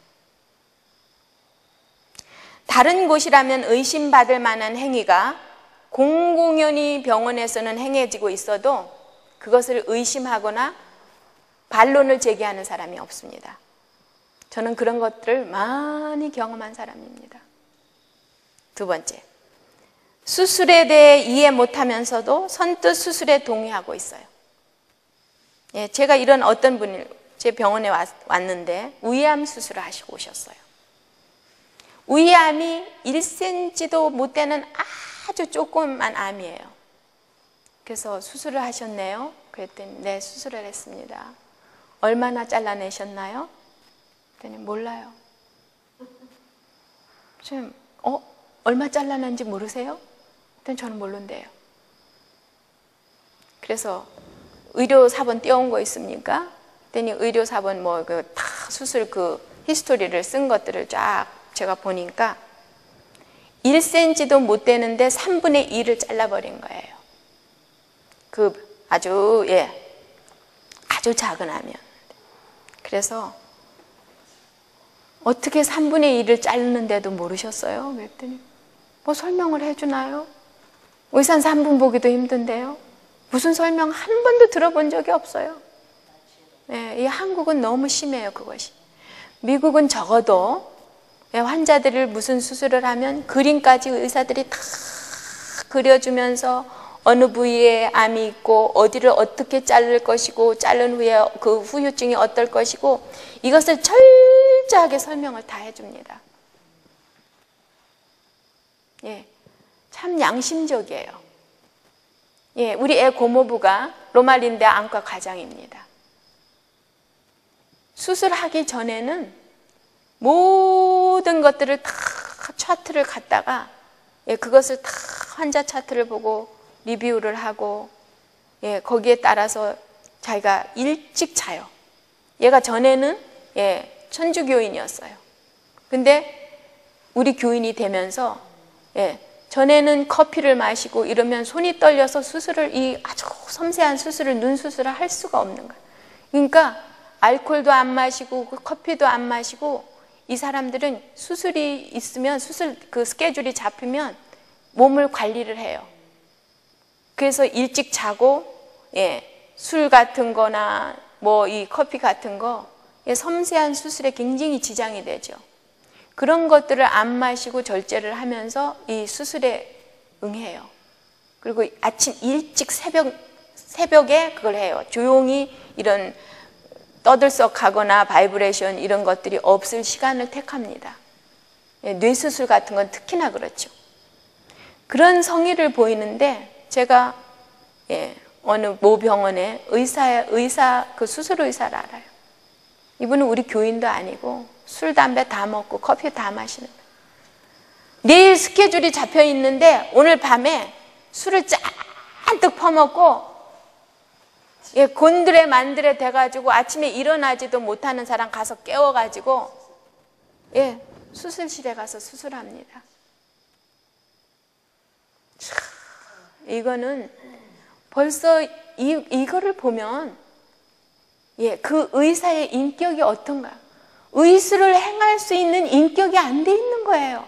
Speaker 1: 다른 곳이라면 의심받을 만한 행위가 공공연히 병원에서는 행해지고 있어도 그것을 의심하거나 반론을 제기하는 사람이 없습니다. 저는 그런 것들을 많이 경험한 사람입니다. 두 번째, 수술에 대해 이해 못하면서도 선뜻 수술에 동의하고 있어요. 제가 이런 어떤 분이 제 병원에 왔는데 위암 수술을 하시고 오셨어요. 위암이 1cm도 못 되는 아주 조그만 암이에요. 그래서 수술을 하셨네요. 그랬더니 네, 수술을 했습니다. 얼마나 잘라내셨나요? 그랬더니 몰라요. 지금 얼마 잘라낸지 모르세요? 그랬더니 저는 모른대요. 그래서 의료사본 떼온 거 있습니까? 그랬더니 의료사본 다 수술 히스토리를 쓴 것들을 쫙 제가 보니까 1cm도 못 되는데 3분의 2를 잘라버린 거예요. 아주 작은 암이었는데. 그래서 어떻게 3분의 1을 자르는데도 모르셨어요? 그랬더니 설명을 해주나요? 의사는 3분 보기도 힘든데요. 무슨 설명 한 번도 들어본 적이 없어요. 이 한국은 너무 심해요, 그것이. 미국은 적어도 환자들을 무슨 수술을 하면 그림까지 의사들이 다 그려주면서 어느 부위에 암이 있고 어디를 어떻게 자를 것이고 자른 후에 그 후유증이 어떨 것이고 이것을 철저하게 설명을 다 해줍니다. 참 양심적이에요. 우리 애 고모부가 로말린대 안과 과장입니다. 수술하기 전에는 모든 것들을 다 차트를 갖다가 그것을 다 환자 차트를 보고 리뷰를 하고 거기에 따라서 자기가 일찍 자요. 얘가 전에는 천주교인이었어요. 근데 우리 교인이 되면서 전에는 커피를 마시고 이러면 손이 떨려서 이 아주 섬세한 수술을 눈 수술을 할 수가 없는 거예요. 그러니까 알코올도 안 마시고 커피도 안 마시고 이 사람들은 수술이 있으면 수술 스케줄이 잡히면 몸을 관리를 해요. 그래서 일찍 자고 술 같은 거나 이 커피 같은 거 섬세한 수술에 굉장히 지장이 되죠. 그런 것들을 안 마시고 절제를 하면서 이 수술에 응해요. 그리고 아침 일찍 새벽에 그걸 해요. 조용히 이런 떠들썩하거나 바이브레이션 이런 것들이 없을 시간을 택합니다. 뇌수술 같은 건 특히나 그렇죠. 그런 성의를 보이는데 제가 어느 모 병원에 의사 그 수술 의사를 알아요. 이분은 우리 교인도 아니고 술 담배 다 먹고 커피 다 마시는 거예요. 내일 스케줄이 잡혀 있는데 오늘 밤에 술을 잔뜩 퍼먹고 곤드레 만드레 돼가지고 아침에 일어나지도 못하는 사람 가서 깨워가지고 수술실에 가서 수술합니다. 이거는 벌써 이거를 보면 그 의사의 인격이 어떤가? 의술을 행할 수 있는 인격이 안 돼 있는 거예요.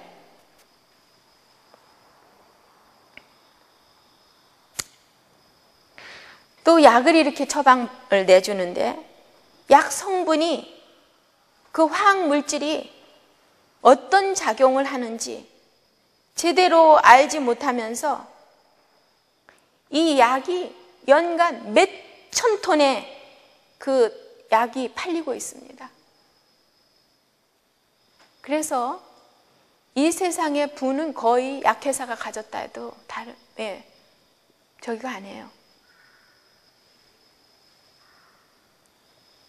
Speaker 1: 또 약을 이렇게 처방을 내주는데 약 성분이 그 화학 물질이 어떤 작용을 하는지 제대로 알지 못하면서 이 약이 연간 몇천 톤의 그 약이 팔리고 있습니다. 그래서 이 세상의 부는 거의 약회사가 가졌다 해도 저기가 아니에요.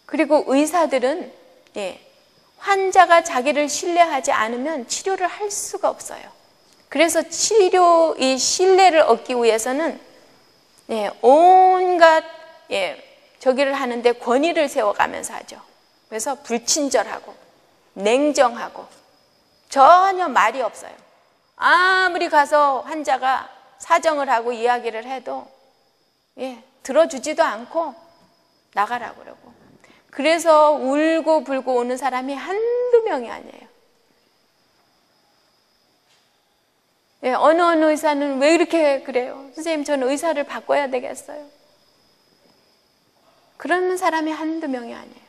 Speaker 1: 그리고 의사들은 환자가 자기를 신뢰하지 않으면 치료를 할 수가 없어요. 그래서 이 신뢰를 얻기 위해서는 온갖 저기를 하는데 권위를 세워가면서 하죠. 그래서 불친절하고 냉정하고 전혀 말이 없어요. 아무리 가서 환자가 사정을 하고 이야기를 해도 들어주지도 않고 나가라고 그러고, 그래서 울고 불고 오는 사람이 한두 명이 아니에요. 어느 의사는 왜 이렇게 그래요? 선생님, 저는 의사를 바꿔야 되겠어요. 그러는 사람이 한두 명이 아니에요.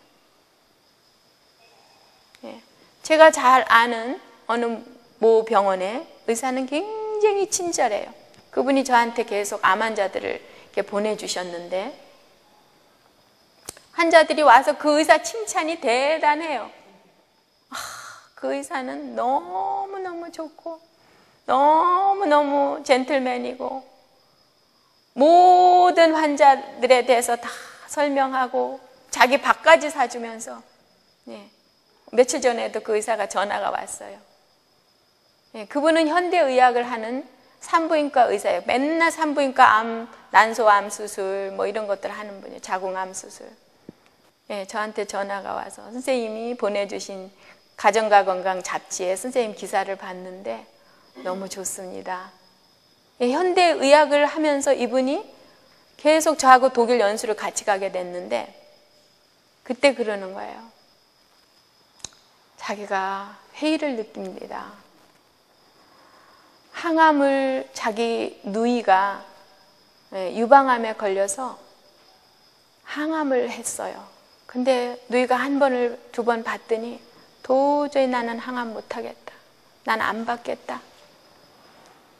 Speaker 1: 제가 잘 아는 어느 모 병원의 의사는 굉장히 친절해요. 그분이 저한테 계속 암 환자들을 이렇게 보내주셨는데, 환자들이 와서 그 의사 칭찬이 대단해요. 그 의사는 너무너무 좋고 너무너무 젠틀맨이고 모든 환자들에 대해서 다 설명하고 자기 밥까지 사주면서, 며칠 전에도 그 의사가 전화가 왔어요. 그분은 현대의학을 하는 산부인과 의사예요. 맨날 산부인과 암, 난소암 수술 뭐 이런 것들 하는 분이에요. 자궁암 수술. 저한테 전화가 와서 선생님이 보내주신 가정과 건강 잡지에 선생님 기사를 봤는데 너무 좋습니다. 현대의학을 하면서 이분이 계속 저하고 독일 연수를 같이 가게 됐는데, 그때 그러는 거예요. 자기가 회의를 느낍니다. 항암을 자기 누이가 유방암에 걸려서 항암을 했어요. 근데 누이가 한 번을 두 번 봤더니 도저히 나는 항암 못하겠다. 난 안 받겠다.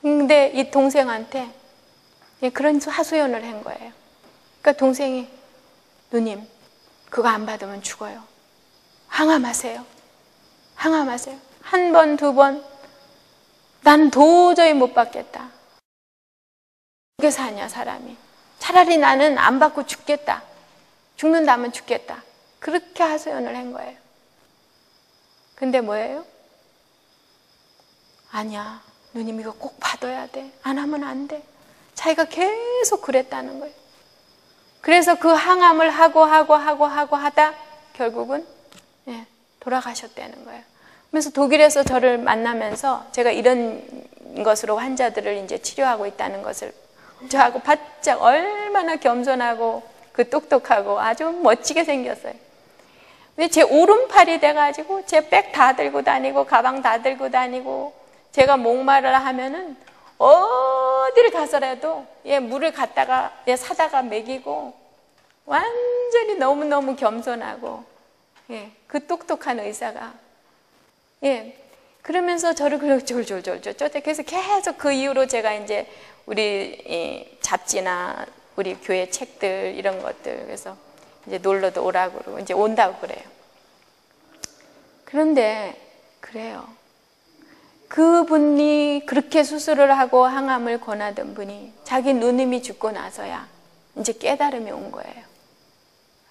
Speaker 1: 근데 이 동생한테 그런 하소연을 한 거예요. 그러니까 동생이, 누님, 그거 안 받으면 죽어요. 항암하세요. 항암하세요. 한 번, 두 번. 난 도저히 못 받겠다. 어떻게 사냐, 사람이. 차라리 나는 안 받고 죽겠다. 죽는다면 죽겠다. 그렇게 하소연을 한 거예요. 근데 뭐예요? 아니야, 누님 이거 꼭 받아야 돼. 안 하면 안 돼. 자기가 계속 그랬다는 거예요. 그래서 그 항암을 하고 하다 결국은 돌아가셨다는 거예요. 그래서 독일에서 저를 만나면서 제가 이런 것으로 환자들을 이제 치료하고 있다는 것을 저하고 바짝 얼마나 겸손하고 그 똑똑하고 아주 멋지게 생겼어요. 근데 제 오른팔이 돼가지고 제 백 다 들고 다니고 가방 다 들고 다니고, 제가 목마르라 하면은 어디를 가서라도 물을 갖다가 사다가 먹이고, 완전히 너무너무 겸손하고 그 똑똑한 의사가 그러면서 저를 그래서 계속 그 이후로 제가 이제 우리 잡지나 우리 교회 책들 이런 것들, 그래서 이제 놀러도 오라고 그러고 이제 온다고 그래요. 그런데 그래요. 그분이 그렇게 수술을 하고 항암을 권하던 분이 자기 누님이 죽고 나서야 이제 깨달음이 온 거예요.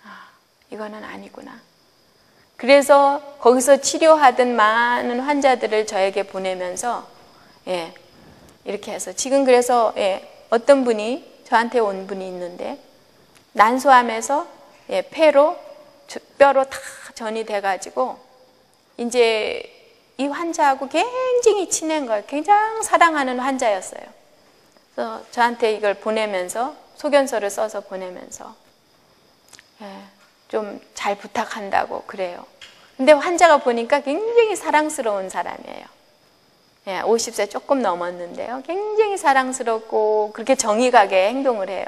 Speaker 1: 아, 이거는 아니구나. 그래서 거기서 치료하던 많은 환자들을 저에게 보내면서 이렇게 해서 지금 그래서 어떤 분이 저한테 온 분이 있는데 난소암에서 폐로 뼈로 다 전이 돼가지고 이제 이 환자하고 굉장히 친한 거예요. 굉장히 사랑하는 환자였어요. 그래서 저한테 이걸 보내면서 소견서를 써서 보내면서 좀 잘 부탁한다고 그래요. 근데 환자가 보니까 굉장히 사랑스러운 사람이에요. 50세 조금 넘었는데요. 굉장히 사랑스럽고 그렇게 정이 가게 행동을 해요.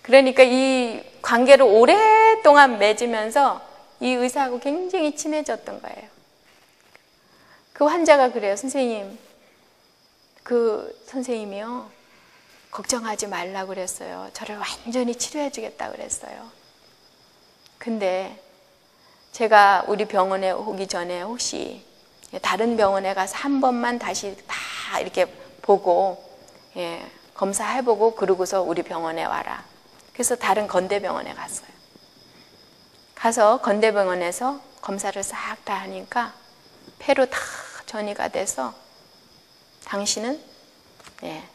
Speaker 1: 그러니까 이 관계를 오랫동안 맺으면서 이 의사하고 굉장히 친해졌던 거예요. 그 환자가 그래요. 선생님, 선생님이요. 걱정하지 말라고 그랬어요. 저를 완전히 치료해 주겠다 그랬어요. 근데 제가 우리 병원에 오기 전에 혹시 다른 병원에 가서 한 번만 다시 다 이렇게 보고 검사해보고 그러고서 우리 병원에 와라. 그래서 다른 건대병원에 갔어요. 가서 건대병원에서 검사를 싹 다 하니까 폐로 다 전이가 돼서 당신은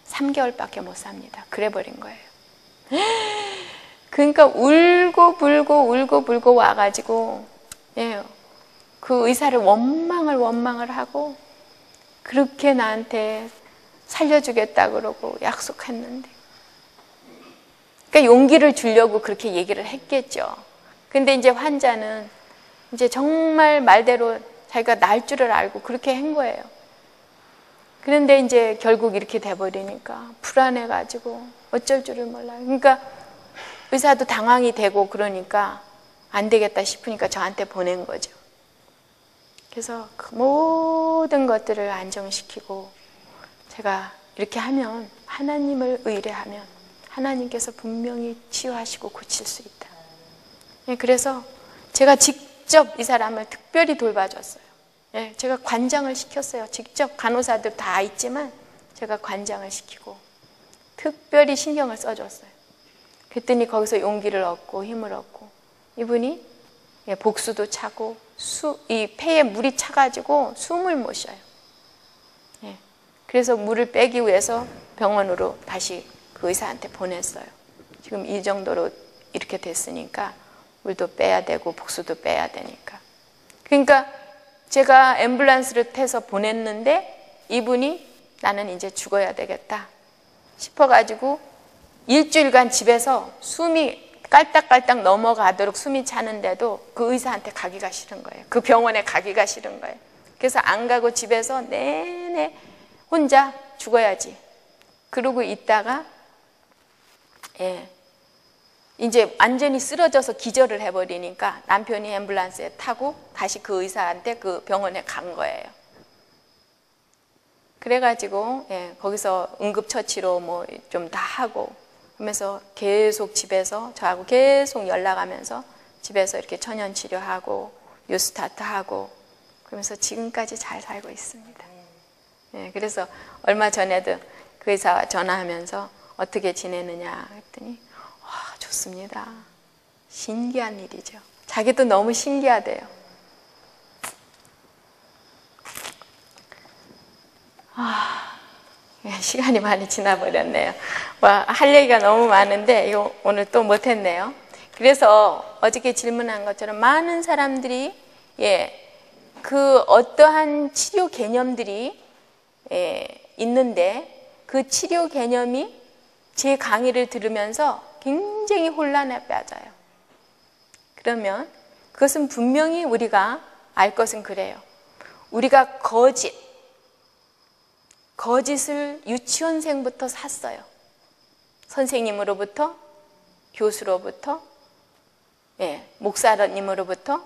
Speaker 1: 3개월밖에 못 삽니다. 그래 버린 거예요. 그러니까 울고 불고 와가지고 그 의사를 원망을 하고 그렇게 나한테 살려주겠다 그러고 약속했는데, 그러니까 용기를 주려고 그렇게 얘기를 했겠죠. 근데 이제 환자는 이제 정말 말대로 자기가 날 줄을 알고 그렇게 한 거예요. 그런데 이제 결국 이렇게 돼버리니까 불안해가지고 어쩔 줄을 몰라요. 그러니까 의사도 당황이 되고 그러니까 안 되겠다 싶으니까 저한테 보낸 거죠. 그래서 그 모든 것들을 안정시키고 제가 이렇게 하면, 하나님을 의뢰하면 하나님께서 분명히 치유하시고 고칠 수 있다. 그래서 제가 직접 이 사람을 특별히 돌봐줬어요. 제가 관장을 시켰어요. 직접 간호사들 다 있지만 제가 관장을 시키고 특별히 신경을 써줬어요. 그랬더니 거기서 용기를 얻고 힘을 얻고 이분이 복수도 차고 이 폐에 물이 차가지고 숨을 못 쉬어요. 그래서 물을 빼기 위해서 병원으로 다시 그 의사한테 보냈어요. 지금 이 정도로 이렇게 됐으니까 물도 빼야 되고 복수도 빼야 되니까. 그러니까 제가 앰뷸런스를 타서 보냈는데 이분이 나는 이제 죽어야 되겠다 싶어가지고 일주일간 집에서 숨이 깔딱깔딱 넘어가도록 숨이 차는데도 그 의사한테 가기가 싫은 거예요. 그 병원에 가기가 싫은 거예요. 그래서 안 가고 집에서 내내 혼자 죽어야지 그러고 있다가 이제 완전히 쓰러져서 기절을 해버리니까 남편이 앰뷸런스에 타고 다시 그 의사한테 그 병원에 간 거예요. 그래가지고 거기서 응급처치로 뭐 좀 다 하고 하면서 계속 집에서 저하고 계속 연락하면서 집에서 이렇게 천연치료하고 뉴스타트하고 그러면서 지금까지 잘 살고 있습니다. 그래서 얼마 전에도 그 의사와 전화하면서 어떻게 지내느냐 했더니 와, 좋습니다. 신기한 일이죠. 자기도 너무 신기하대요. 시간이 많이 지나버렸네요. 할 얘기가 너무 많은데 이거 오늘 또 못했네요. 그래서 어저께 질문한 것처럼 많은 사람들이 그 어떠한 치료 개념들이 있는데 그 치료 개념이 제 강의를 들으면서 굉장히 혼란에 빠져요. 그러면 그것은 분명히 우리가 알 것은 그래요. 우리가 거짓을 유치원생부터 샀어요. 선생님으로부터, 교수로부터, 목사님으로부터,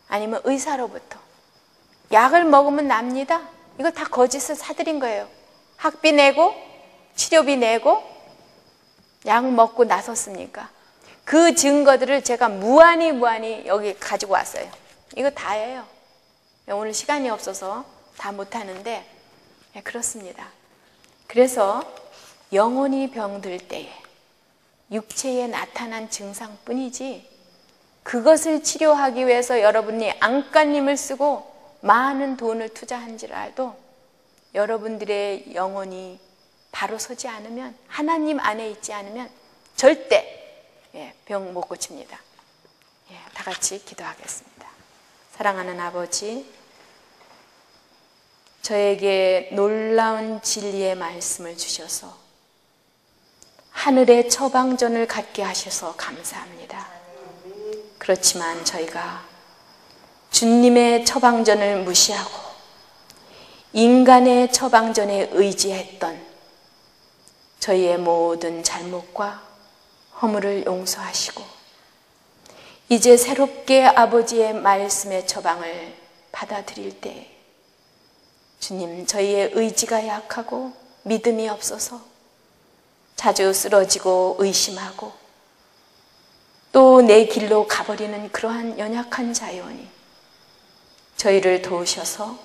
Speaker 1: 아니면 의사로부터. 약을 먹으면 납니다. 이거 다 거짓을 사들인 거예요. 학비 내고 치료비 내고 약 먹고 나섰습니까? 그 증거들을 제가 무한히 여기 가지고 왔어요. 이거 다예요. 오늘 시간이 없어서 다 못하는데 그렇습니다. 그래서 영혼이 병들 때에 육체에 나타난 증상뿐이지 그것을 치료하기 위해서 여러분이 안간힘을 쓰고 많은 돈을 투자한지라도 여러분들의 영혼이 바로 서지 않으면, 하나님 안에 있지 않으면 절대 병 못 고칩니다. 다 같이 기도하겠습니다. 사랑하는 아버지, 저에게 놀라운 진리의 말씀을 주셔서 하늘의 처방전을 갖게 하셔서 감사합니다. 그렇지만 저희가 주님의 처방전을 무시하고 인간의 처방전에 의지했던 저희의 모든 잘못과 허물을 용서하시고 이제 새롭게 아버지의 말씀의 처방을 받아들일 때 주님, 저희의 의지가 약하고 믿음이 없어서 자주 쓰러지고 의심하고 또 내 길로 가버리는 그러한 연약한 자연이 저희를 도우셔서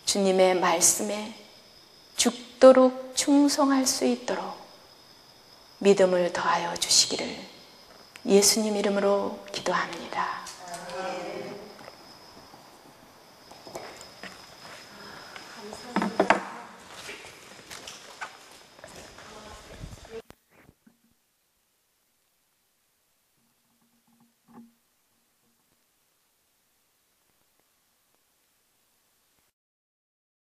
Speaker 1: 주님의 말씀에 죽도록 충성할 수 있도록 믿음을 더하여 주시기를 예수님 이름으로 기도합니다.